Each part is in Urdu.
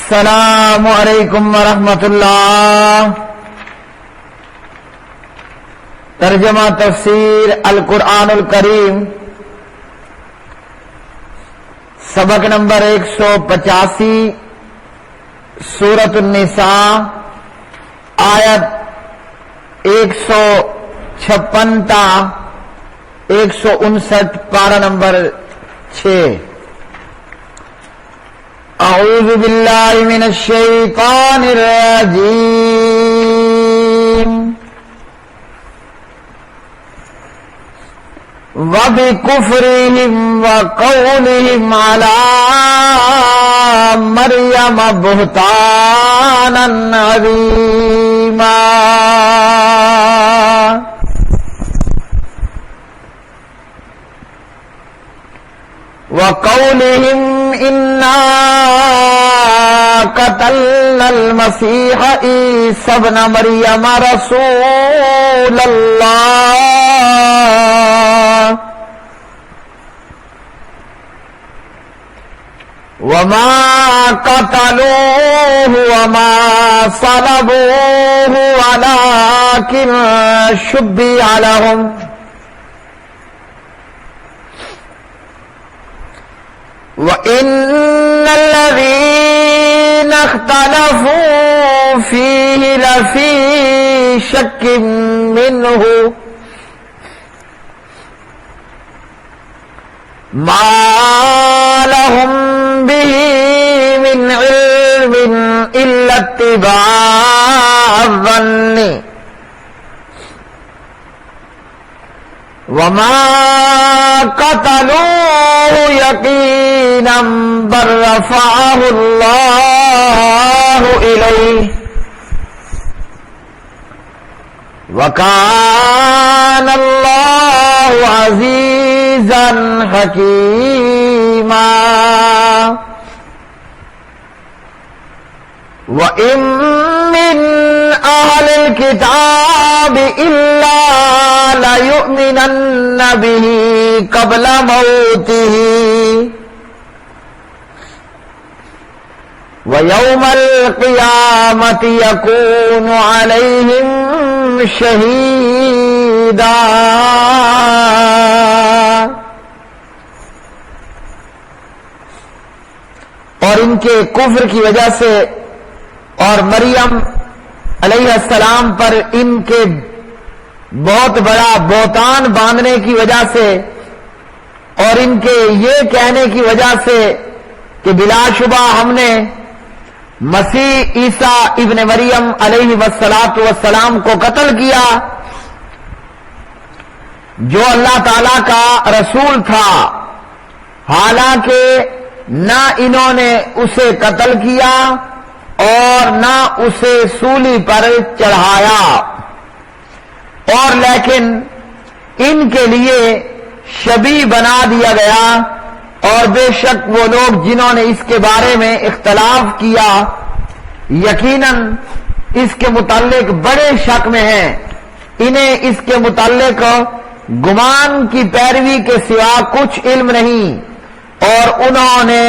السلام علیکم ورحمۃ اللہ۔ ترجمہ تفسیر القرآن الکریم، سبق نمبر 185، سورۃ النساء، آیت 156 تا 159، پارہ نمبر 6۔ اعوذ باللہ من الشیطان الرجیم۔ وَبِكُفْرِهِمْ وَقَوْلِهِمْ عَلَى مَرْيَمَ بُهْتَانًا عَظِيمًا۔ وَقَوْلِهِمْ إِنَّا قَتَلْنَا الْمَسِيحَ عِيسَى ابْنَ مَرْيَمَ رَسُولَ اللَّهِ وَمَا قَتَلُوهُ وَمَا صَلَبُوهُ وَلَكِنْ شُبِّهَ لَهُمْ وَإِنَّ الَّذِينَ اخْتَلَفُوا فِيهِ لَفِي شَكٍّ مِّنْهُ مَا لَهُم بِهِ مِنْ عِلْمٍ إِلَّا اتِّبَاعَ الظَّنِّ وَمَا قَتَلُوهُ يَقِينًا بَل رَّفَعَهُ اللَّهُ إِلَيْهِ وَكَانَ اللَّهُ عَزِيزًا حَكِيمًا۔ وَإِن مِّنْ أَهْلِ الْكِتَابِ إِلَّا لَيُؤْمِنَنَّ بِهِ قَبْلَ مَوْتِهِ وَيَوْمَ الْقِيَامَةِ يَكُونُ عَلَيْهِمْ شَهِيدًا۔ اور ان کے کفر کی وجہ سے اور مریم علیہ السلام پر ان کے بہت بڑا بہتان باندھنے کی وجہ سے اور ان کے یہ کہنے کی وجہ سے کہ بلا شبہ ہم نے مسیح عیسیٰ ابن مریم علیہ السلام کو قتل کیا جو اللہ تعالی کا رسول تھا، حالانکہ نہ انہوں نے اسے قتل کیا اور نہ اسے سولی پر چڑھایا، اور لیکن ان کے لیے شبیہ بنا دیا گیا، اور بے شک وہ لوگ جنہوں نے اس کے بارے میں اختلاف کیا یقیناً اس کے متعلق بڑے شک میں ہیں، انہیں اس کے متعلق گمان کی پیروی کے سوا کچھ علم نہیں، اور انہوں نے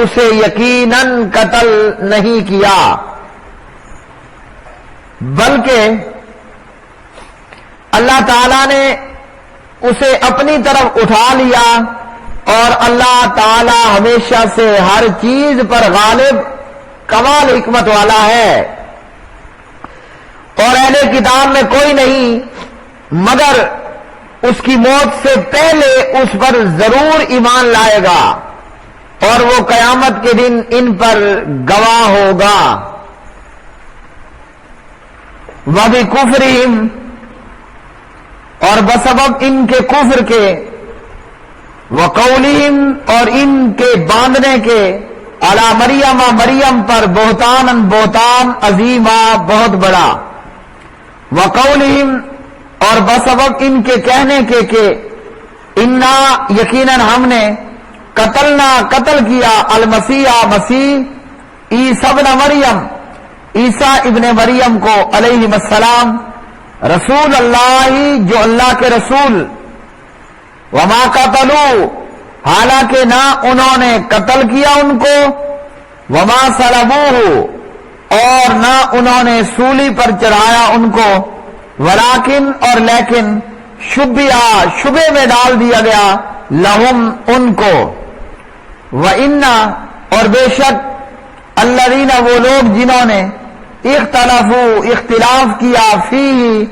اسے یقیناً قتل نہیں کیا بلکہ اللہ تعالیٰ نے اسے اپنی طرف اٹھا لیا، اور اللہ تعالیٰ ہمیشہ سے ہر چیز پر غالب کمال حکمت والا ہے، اور اہل کتاب میں کوئی نہیں مگر اس کی موت سے پہلے اس پر ضرور ایمان لائے گا، اور وہ قیامت کے دن ان پر گواہ ہوگا۔ وَبِكُفْرِهِمْ، اور بسبب ان کے کفر کے، وَقَوْلِهِمْ، اور ان کے باندھنے کے، عَلَى مریم مریم پر بہتان عظیما بہت بڑا، وَقَوْلِهِمْ، اور بسبب ان کے کہنے کے کہ انا یقیناً ہم نے قتل کیا المسیح مسیح عیسی ابن مریم عیسیٰ ابن مریم کو علیہ السلام رسول اللہ جو اللہ کے رسول، وما قتلوا، حالانکہ نہ انہوں نے قتل کیا ان کو، وما صلبوہ اور نہ انہوں نے سولی پر چڑھایا ان کو، ولیکن اور لیکن شبے میں ڈال دیا گیا لہم ان کو، وَإِنَّ اور بے شک الذین وہ لوگ جنہوں نے اختلاف کیا فیہ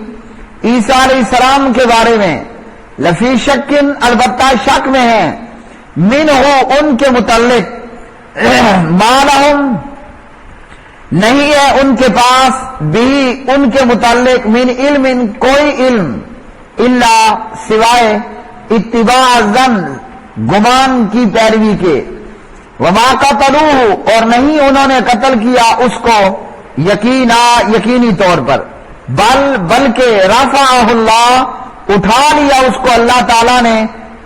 عیسیٰ علیہ السلام کے بارے میں، لفی شکن البتہ شک میں ہیں، منہ ان کے متعلق، ما لہم نہیں ہے ان کے پاس، بھی ان کے متعلق، من علم کوئی علم، الا سوائے اتباع الظن گمان کی پیروی کے، وما قتلوہ اور نہیں انہوں نے قتل کیا اس کو یقینی طور پر، بلکہ رفعہ اللہ اٹھا لیا اس کو اللہ تعالیٰ نے،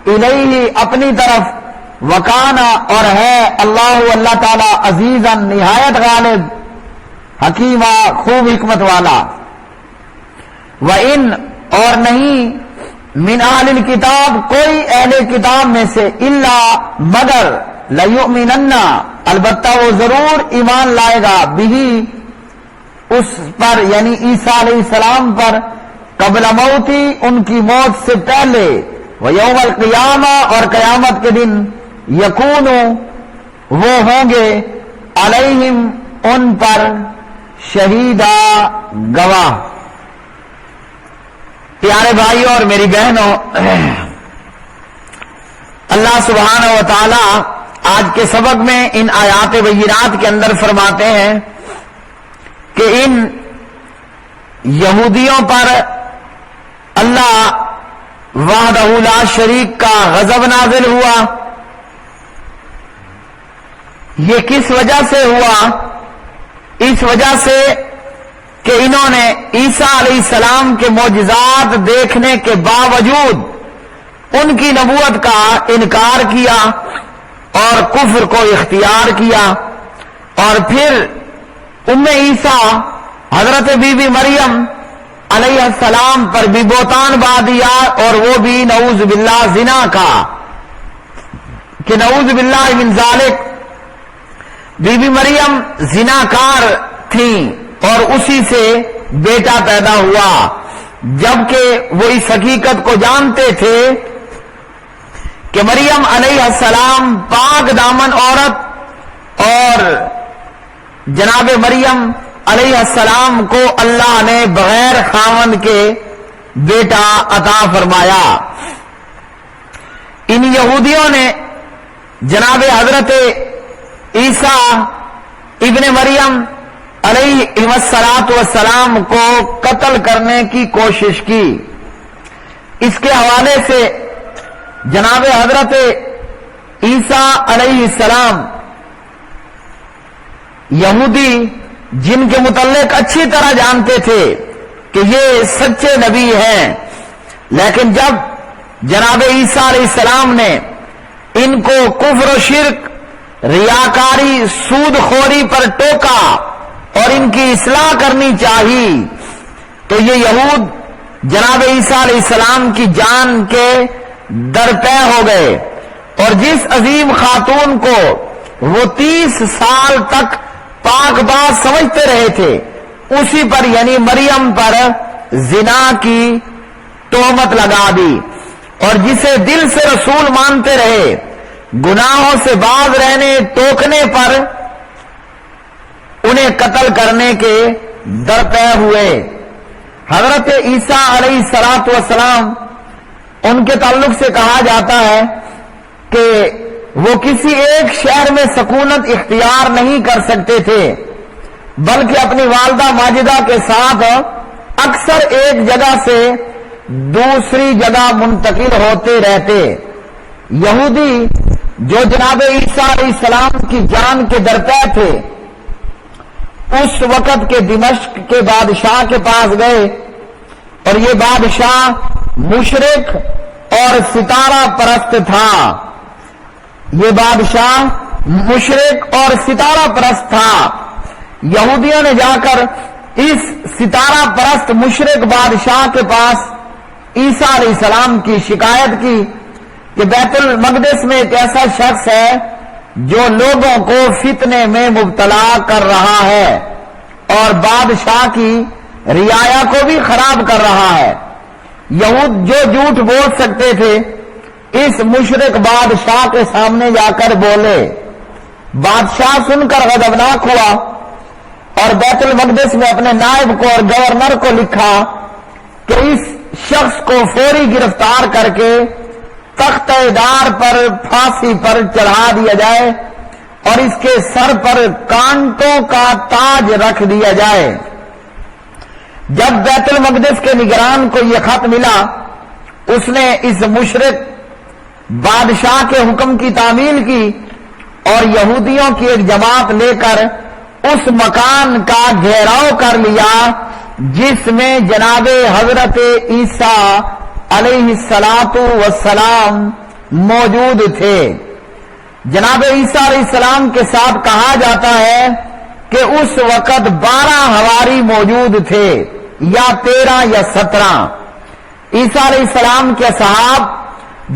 الیہ اپنی طرف، وکانا اور ہے اللہ تعالیٰ عزیزاً نہایت غالب، حکیمہ خوب حکمت والا، وَإِنْ اور نہیں من اہل الکتاب کوئی اہل کتاب میں سے، الا مگر لیؤمنن البتہ وہ ضرور ایمان لائے گا، بھی اس پر یعنی عیسیٰ علیہ السلام پر، قبل موتی ان کی موت سے پہلے، ویوم القیامہ اور قیامت کے دن، یکون وہ ہوں گے، علیہم ان پر، شہیدہ گواہ۔ پیارے بھائیوں اور میری بہنوں، اللہ سبحانہ و تعالی آج کے سبق میں ان آیات بینات کے اندر فرماتے ہیں کہ ان یہودیوں پر اللہ وحدہ لا شریک کا غضب نازل ہوا۔ یہ کس وجہ سے ہوا؟ اس وجہ سے کہ انہوں نے عیسیٰ علیہ السلام کے معجزات دیکھنے کے باوجود ان کی نبوت کا انکار کیا اور کفر کو اختیار کیا، اور پھر عیسیٰ حضرت بی بی مریم علیہ السلام پر بھی بہتان باندھ دیا، اور وہ بھی نعوذ باللہ زنا کا، کہ نعوذ باللہ من ذالک، بی بی مریم زناکار تھیں اور اسی سے بیٹا پیدا ہوا، جبکہ وہ اس حقیقت کو جانتے تھے کہ مریم علیہ السلام پاک دامن عورت، اور جناب مریم علیہ السلام کو اللہ نے بغیر خاوند کے بیٹا عطا فرمایا۔ ان یہودیوں نے جناب حضرت عیسیٰ ابن مریم علیہ السلام کو قتل کرنے کی کوشش کی۔ اس کے حوالے سے جناب حضرت عیسیٰ علیہ السلام یہودی جن کے متعلق اچھی طرح جانتے تھے کہ یہ سچے نبی ہیں، لیکن جب جناب عیسیٰ علیہ السلام نے ان کو کفر و شرک، ریاکاری، سود خوری پر ٹوکا اور ان کی اصلاح کرنی چاہی، تو یہ یہود جناب عیسیٰ علیہ السلام کی جان کے درپے ہو گئے، اور جس عظیم خاتون کو وہ 30 سال تک پاک باز سمجھتے رہے تھے، اسی پر یعنی مریم پر زنا کی تہمت لگا دی، اور جسے دل سے رسول مانتے رہے، گناہوں سے باز رہنے ٹوکنے پر انہیں قتل کرنے کے درپے ہوئے۔ حضرت عیسیٰ علیہ السلام ان کے تعلق سے کہا جاتا ہے کہ وہ کسی ایک شہر میں سکونت اختیار نہیں کر سکتے تھے، بلکہ اپنی والدہ ماجدہ کے ساتھ اکثر ایک جگہ سے دوسری جگہ منتقل ہوتے رہتے۔ یہودی جو جناب عیسیٰ علیہ السلام کی جان کے درپے تھے، اس وقت کے دمشق کے بادشاہ کے پاس گئے، اور یہ بادشاہ مشرک اور ستارہ پرست تھا۔ یہ بادشاہ مشرک اور ستارہ پرست تھا۔ یہودیوں نے جا کر اس ستارہ پرست مشرک بادشاہ کے پاس عیسیٰ علیہ السلام کی شکایت کی کہ بیت المقدس میں ایک ایسا شخص ہے جو لوگوں کو فتنے میں مبتلا کر رہا ہے اور بادشاہ کی رعایا کو بھی خراب کر رہا ہے۔ یہود جو جھوٹ بول سکتے تھے اس مشرک بادشاہ کے سامنے جا کر بولے۔ بادشاہ سن کر غضبناک ہوا اور بیت المقدس میں اپنے نائب کو اور گورنر کو لکھا کہ اس شخص کو فوری گرفتار کر کے تختہ دار پر پھانسی پر چڑھا دیا جائے اور اس کے سر پر کانٹوں کا تاج رکھ دیا جائے۔ جب بیت المقدس کے نگران کو یہ خط ملا اس نے اس مشرک بادشاہ کے حکم کی تعمیل کی اور یہودیوں کی ایک جماعت لے کر اس مکان کا گھیراؤ کر لیا جس میں جناب حضرت عیسیٰ علیہ السلام موجود تھے۔ جناب عیسیٰ علیہ السلام کے ساتھ کہا جاتا ہے کہ اس وقت 12 حواری موجود تھے یا 13 یا 17۔ عیسیٰ علیہ السلام کے صحاب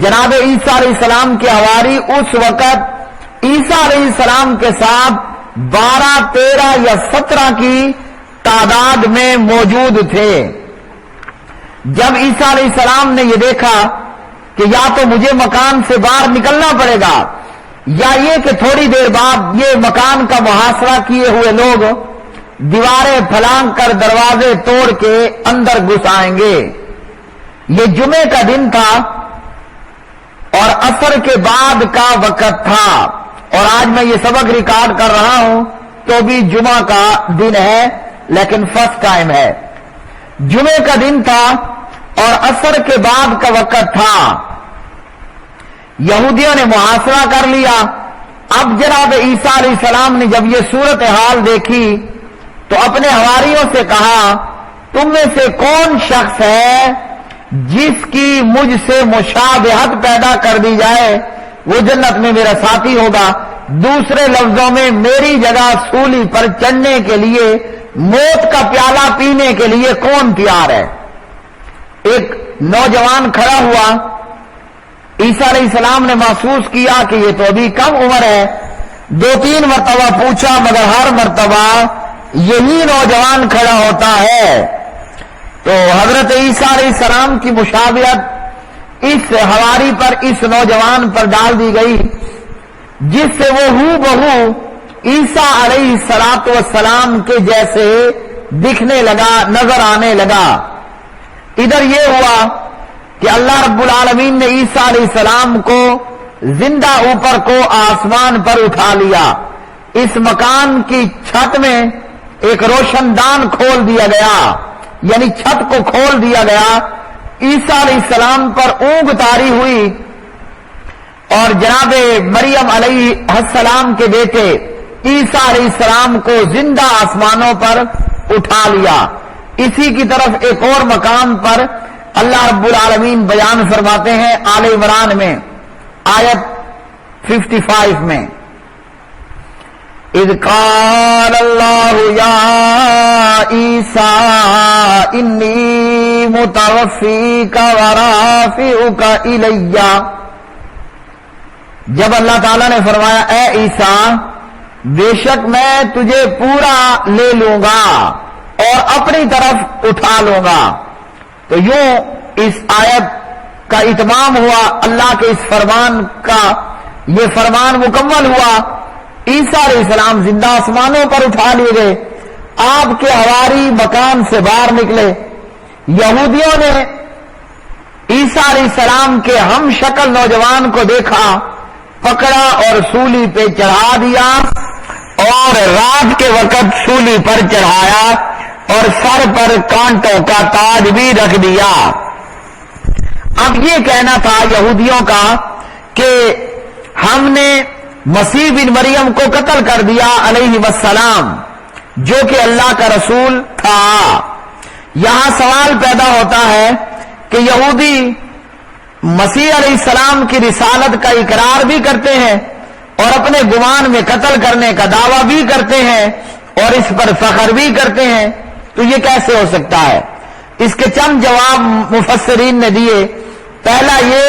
جناب عیسیٰ علیہ السلام کے حواری اس وقت عیسیٰ علیہ السلام کے ساتھ 12، 13 یا 17 کی تعداد میں موجود تھے۔ جب عیسیٰ علیہ السلام نے یہ دیکھا کہ یا تو مجھے مکان سے باہر نکلنا پڑے گا یا یہ کہ تھوڑی دیر بعد یہ مکان کا محاصرہ کیے ہوئے لوگ دیواریں پھلانگ کر دروازے توڑ کے اندر گھس آئیں گے۔ یہ جمعے کا دن تھا اور عصر کے بعد کا وقت تھا، اور آج میں یہ سبق ریکارڈ کر رہا ہوں تو بھی جمعہ کا دن ہے لیکن فرسٹ ٹائم ہے۔ جمعے کا دن تھا اور عصر کے بعد کا وقت تھا۔ یہودیوں نے محاصرہ کر لیا۔ اب جناب عیسیٰ علیہ السلام نے جب یہ صورتحال دیکھی تو اپنے حواریوں سے کہا تم میں سے کون شخص ہے جس کی مجھ سے مشابہت پیدا کر دی جائے وہ جنت میں میرا ساتھی ہوگا۔ دوسرے لفظوں میں میری جگہ سولی پر چڑھنے کے لیے موت کا پیالہ پینے کے لیے کون تیار ہے؟ ایک نوجوان کھڑا ہوا۔ عیسیٰ علیہ السلام نے محسوس کیا کہ یہ تو ابھی کم عمر ہے، 2-3 مرتبہ پوچھا مگر ہر مرتبہ یہی نوجوان کھڑا ہوتا ہے۔ تو حضرت عیسیٰ علیہ السلام کی مشابہت اس حواری پر، اس نوجوان پر ڈال دی گئی جس سے وہ ہو بہو عیسیٰ علیہ السلام کے جیسے دکھنے لگا، نظر آنے لگا۔ ادھر یہ ہوا کہ اللہ رب العالمین نے عیسیٰ علیہ السلام کو زندہ اوپر کو آسمان پر اٹھا لیا۔ اس مکان کی چھت میں ایک روشن دان کھول دیا گیا، یعنی چھت کو کھول دیا گیا۔ عیسیٰ علیہ السلام پر اونگ طاری ہوئی اور جناب مریم علیہ السلام کے بیٹے عیسیٰ علیہ السلام کو زندہ آسمانوں پر اٹھا لیا۔ اسی کی طرف ایک اور مقام پر اللہ رب العالمین بیان فرماتے ہیں آل عمران میں آیت 55 میں، اذ قال اللہ یا عیسیٰ انی متوفیک ورافعک الی۔ جب اللہ تعالیٰ نے فرمایا اے عیسیٰ بے شک میں تجھے پورا لے لوں گا اور اپنی طرف اٹھا لوں گا، تو یوں اس آیت کا اتمام ہوا، اللہ کے اس فرمان کا یہ فرمان مکمل ہوا۔ عیسیٰ علیہ السلام زندہ آسمانوں پر اٹھا لیے گئے، آپ کے حواری مکان سے باہر نکلے۔ یہودیوں نے عیسیٰ علیہ السلام کے ہم شکل نوجوان کو دیکھا، پکڑا اور سولی پہ چڑھا دیا اور رات کے وقت سولی پر چڑھایا اور سر پر کانٹوں کا تاج بھی رکھ دیا۔ اب یہ کہنا تھا یہودیوں کا کہ ہم نے مسیح بن مریم کو قتل کر دیا علیہ السلام، جو کہ اللہ کا رسول تھا۔ یہاں سوال پیدا ہوتا ہے کہ یہودی مسیح علیہ السلام کی رسالت کا اقرار بھی کرتے ہیں اور اپنے گمان میں قتل کرنے کا دعویٰ بھی کرتے ہیں اور اس پر فخر بھی کرتے ہیں، تو یہ کیسے ہو سکتا ہے؟ اس کے چند جواب مفسرین نے دیے۔ پہلا یہ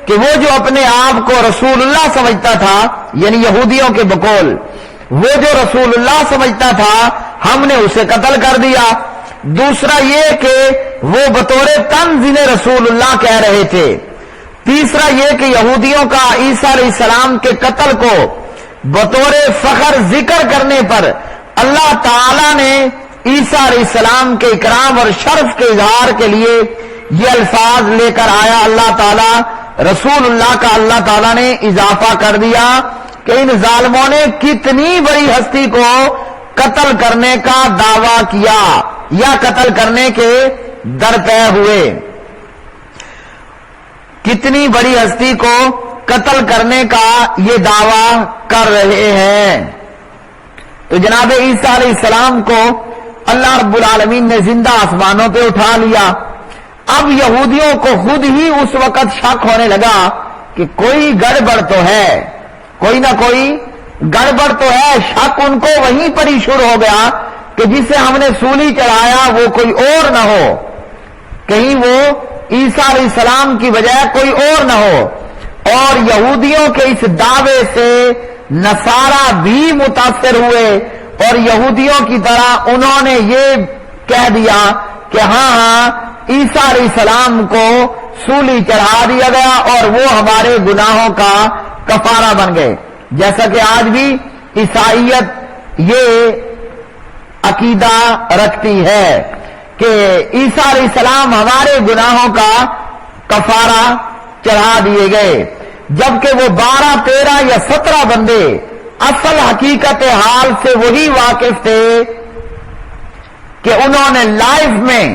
کہ وہ جو اپنے آپ کو رسول اللہ سمجھتا تھا، یعنی یہودیوں کے بقول وہ جو رسول اللہ سمجھتا تھا، ہم نے اسے قتل کر دیا۔ دوسرا یہ کہ وہ بطور طنز انہیں رسول اللہ کہہ رہے تھے۔ تیسرا یہ کہ یہودیوں کا عیسیٰ علیہ السلام کے قتل کو بطور فخر ذکر کرنے پر اللہ تعالی نے عیسیٰ علیہ السلام کے اکرام اور شرف کے اظہار کے لیے یہ الفاظ لے کر آیا۔ اللہ تعالی رسول اللہ کا اللہ تعالی نے اضافہ کر دیا کہ ان ظالموں نے کتنی بڑی ہستی کو قتل کرنے کا دعویٰ کیا یا قتل کرنے کے درپے ہوئے، کتنی بڑی ہستی کو قتل کرنے کا یہ دعویٰ کر رہے ہیں۔ تو جناب عیسیٰ علیہ السلام کو اللہ رب العالمین نے زندہ آسمانوں پہ اٹھا لیا۔ اب یہودیوں کو خود ہی اس وقت شک ہونے لگا کہ کوئی گڑبڑ تو ہے، کوئی نہ کوئی گڑبڑ تو ہے۔ شک ان کو وہیں پر ہی شروع ہو گیا کہ جسے ہم نے سولی چڑھایا وہ کوئی اور نہ ہو، کہیں وہ عیسیٰ علیہ السلام کی بجائے کوئی اور نہ ہو۔ اور یہودیوں کے اس دعوے سے نصارہ بھی متاثر ہوئے اور یہودیوں کی طرح انہوں نے یہ کہہ دیا کہ ہاں عیسیٰ علیہ السلام کو سولی چڑھا دیا گیا اور وہ ہمارے گناہوں کا کفارہ بن گئے۔ جیسا کہ آج بھی عیسائیت یہ عقیدہ رکھتی ہے کہ عیسیٰ علیہ السلام ہمارے گناہوں کا کفارہ چڑھا دیے گئے، جبکہ وہ 12، 13 یا 17 بندے اصل حقیقت حال سے وہی واقف تھے کہ انہوں نے لائف میں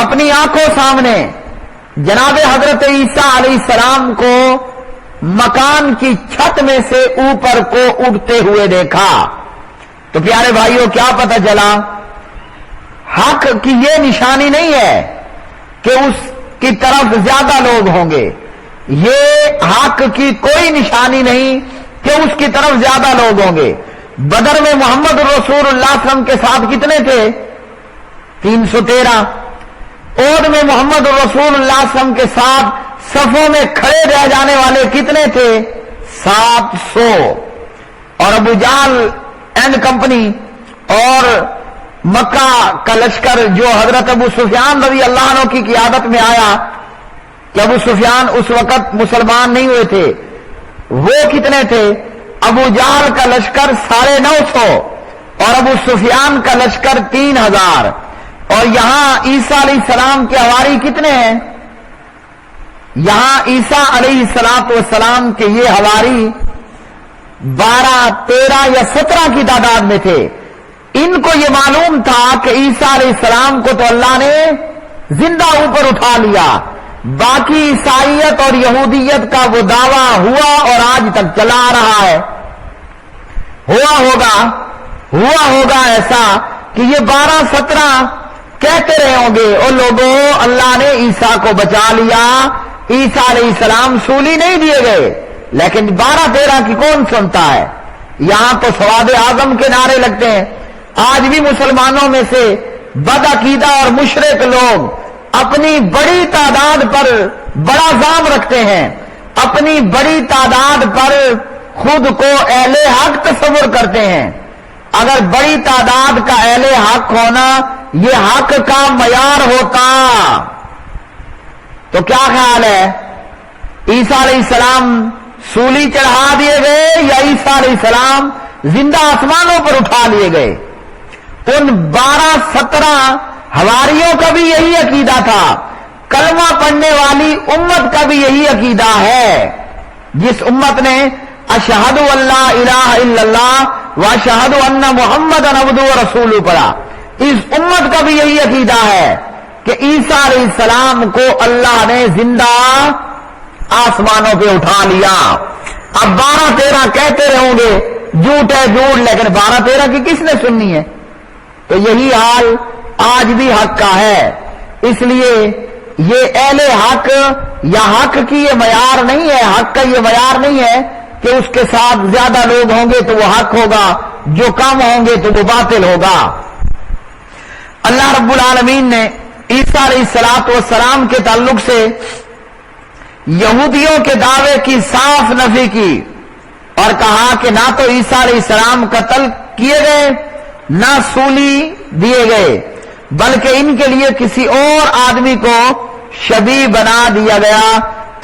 اپنی آنکھوں سامنے جناب حضرت عیسیٰ علیہ السلام کو مکان کی چھت میں سے اوپر کو اڑتے ہوئے دیکھا۔ تو پیارے بھائیوں، کیا پتہ چلا؟ حق کی یہ نشانی نہیں ہے کہ اس کی طرف زیادہ لوگ ہوں گے، یہ حق کی کوئی نشانی نہیں کہ اس کی طرف زیادہ لوگ ہوں گے۔ بدر میں محمد رسول اللہ صلی اللہ علیہ وسلم کے ساتھ کتنے تھے؟ 313۔ احد میں محمد رسول اللہ صلی اللہ علیہ وسلم کے ساتھ صفوں میں کھڑے رہ جانے والے کتنے تھے؟ 700۔ اور ابو جہل اینڈ کمپنی اور مکہ کا لشکر جو حضرت ابو سفیان رضی اللہ عنہ کی قیادت میں آیا، کہ ابو سفیان اس وقت مسلمان نہیں ہوئے تھے، وہ کتنے تھے؟ ابو جہل کا لشکر 950 اور ابو سفیان کا لشکر 3000۔ اور یہاں عیسیٰ علیہ السلام کے حواری کتنے ہیں؟ یہاں عیسیٰ علیہ السلام کے یہ حواری 12، 13 یا 17 کی تعداد میں تھے۔ ان کو یہ معلوم تھا کہ عیسیٰ علیہ السلام کو تو اللہ نے زندہ اوپر اٹھا لیا، باقی عیسائیت اور یہودیت کا وہ دعویٰ ہوا اور آج تک چلا آ رہا ہے۔ ہوا ہوگا ایسا کہ یہ 12، 17 کہتے رہے ہوں گے، اور لوگوں اللہ نے عیسیٰ کو بچا لیا، عیسیٰ علیہ السلام سولی نہیں دیے گئے۔ لیکن 12، 13 کی کون سنتا ہے؟ یہاں تو سواد اعظم کے نعرے لگتے ہیں۔ آج بھی مسلمانوں میں سے بدعقیدہ اور مشرک لوگ اپنی بڑی تعداد پر بڑا زام رکھتے ہیں، اپنی بڑی تعداد پر خود کو اہل حق تصور کرتے ہیں۔ اگر بڑی تعداد کا اہل حق ہونا یہ حق کا معیار ہوتا تو کیا خیال ہے؟ عیسیٰ علیہ السلام سولی چڑھا دیے گئے یا عیسیٰ علیہ السلام زندہ آسمانوں پر اٹھا لیے گئے؟ ان 12، 17 حواریوں کا بھی یہی عقیدہ تھا، کلمہ پڑھنے والی امت کا بھی یہی عقیدہ ہے۔ جس امت نے اشہد اللہ الہ الا اللہ و اشہد ان محمد عبدہ و رسولہ پڑھا، اس امت کا بھی یہی عقیدہ ہے کہ عیسیٰ علیہ السلام کو اللہ نے زندہ آسمانوں پہ اٹھا لیا۔ اب 12، 13 کہتے رہوں گے جھوٹ ہے جھوٹ، لیکن 12، 13 کی کس نے سننی ہے؟ تو یہی حال آج بھی حق کا ہے۔ اس لیے یہ اہل حق یا حق کی یہ معیار نہیں ہے، حق کا یہ معیار نہیں ہے کہ اس کے ساتھ زیادہ لوگ ہوں گے تو وہ حق ہوگا، جو کم ہوں گے تو وہ باطل ہوگا۔ اللہ رب العالمین نے عیسیٰ علیہ السلام کے تعلق سے یہودیوں کے دعوے کی صاف نفی کی اور کہا کہ نہ تو عیسیٰ علیہ السلام قتل کیے گئے نہ سولی دیے گئے، بلکہ ان کے لیے کسی اور آدمی کو شبیہ بنا دیا گیا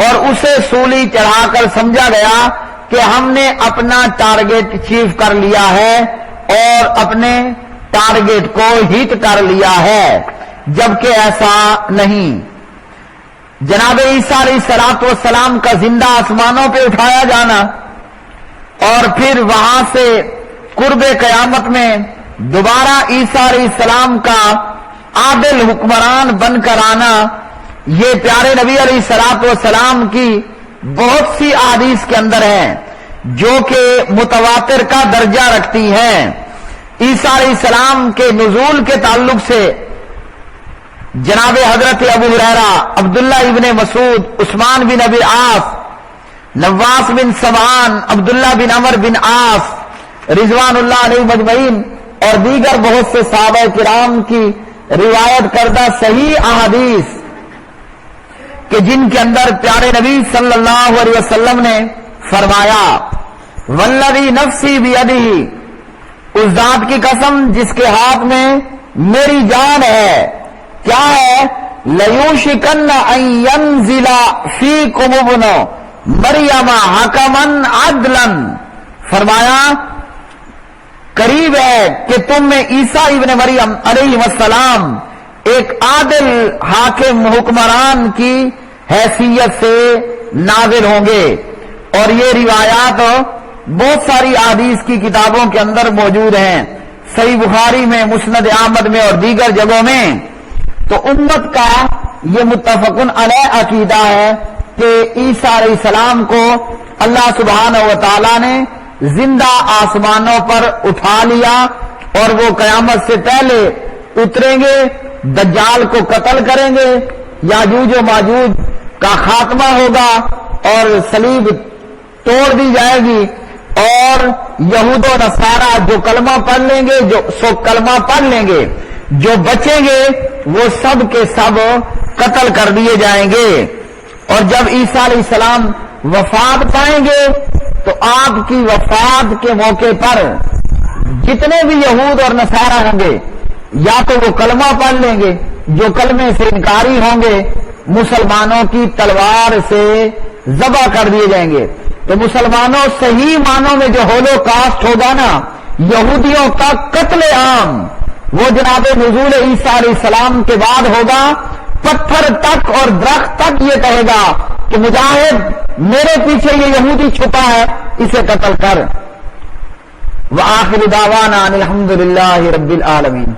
اور اسے سولی چڑھا کر سمجھا گیا کہ ہم نے اپنا ٹارگٹ اچیو کر لیا ہے اور اپنے ٹارگٹ کو ہٹ کر لیا ہے، جبکہ ایسا نہیں۔ جناب عیسیٰ علیہ السلام کا زندہ آسمانوں پہ اٹھایا جانا اور پھر وہاں سے قرب قیامت میں دوبارہ عیسیٰ علیہ السلام کا عادل حکمران بن کر آنا، یہ پیارے نبی علیہ السلام کی بہت سی احادیث کے اندر ہیں جو کہ متواتر کا درجہ رکھتی ہیں۔ عیسیٰ علیہ السلام کے نزول کے تعلق سے جناب حضرت ابو ہریرہ، عبداللہ ابن مسعود، عثمان بن ابی عاص، نواس بن سمعان، عبداللہ بن عمر بن عاص رضوان اللہ علیہ مجمعین اور دیگر بہت سے صحابہ کرام کی روایت کردہ صحیح احادیث کہ جن کے اندر پیارے نبی صلی اللہ علیہ وسلم نے فرمایا والذی نفسی بیدہ، اس ذات کی قسم جس کے ہاتھ میں میری جان ہے، کیا ہے؟ لیوشکن ان ینزل فیکم ابن مریم حکما عدلا، فرمایا قریب ہے کہ تم میں عیسیٰ ابن مریم علیہ السلام ایک عادل حاکم حکمران کی حیثیت سے نازل ہوں گے۔ اور یہ روایات بہت ساری احادیث کی کتابوں کے اندر موجود ہیں، صحیح بخاری میں، مسند احمد میں اور دیگر جگہوں میں۔ تو امت کا یہ متفقن علیہ عقیدہ ہے کہ عیسیٰ علیہ السلام کو اللہ سبحانہ و تعالی نے زندہ آسمانوں پر اٹھا لیا اور وہ قیامت سے پہلے اتریں گے، دجال کو قتل کریں گے، یاجوج و ماجوج کا خاتمہ ہوگا اور صلیب توڑ دی جائے گی، اور یہود و نصارہ جو کلمہ پڑھ لیں گے، جو کلمہ پڑھ لیں گے، جو بچیں گے وہ سب کے سب قتل کر دیے جائیں گے۔ اور جب عیسیٰ علیہ السلام وفات پائیں گے تو آپ کی وفات کے موقع پر جتنے بھی یہود اور نصارہ ہوں گے یا تو وہ کلمہ پڑھ لیں گے، جو کلمے سے انکاری ہوں گے مسلمانوں کی تلوار سے ذبح کر دیے جائیں گے۔ تو مسلمانوں صحیح معنوں میں جو ہولوکاسٹ ہوگا نا، یہودیوں کا قتل عام، وہ جناب نزول عیسیٰ علیہ السلام کے بعد ہوگا۔ پتھر تک اور درخت تک یہ کہے گا کہ مجاہد میرے پیچھے یہ یہودی چھپا ہے، اسے قتل کر۔ وآخر دعوانا ان الحمد للہ رب العالمین۔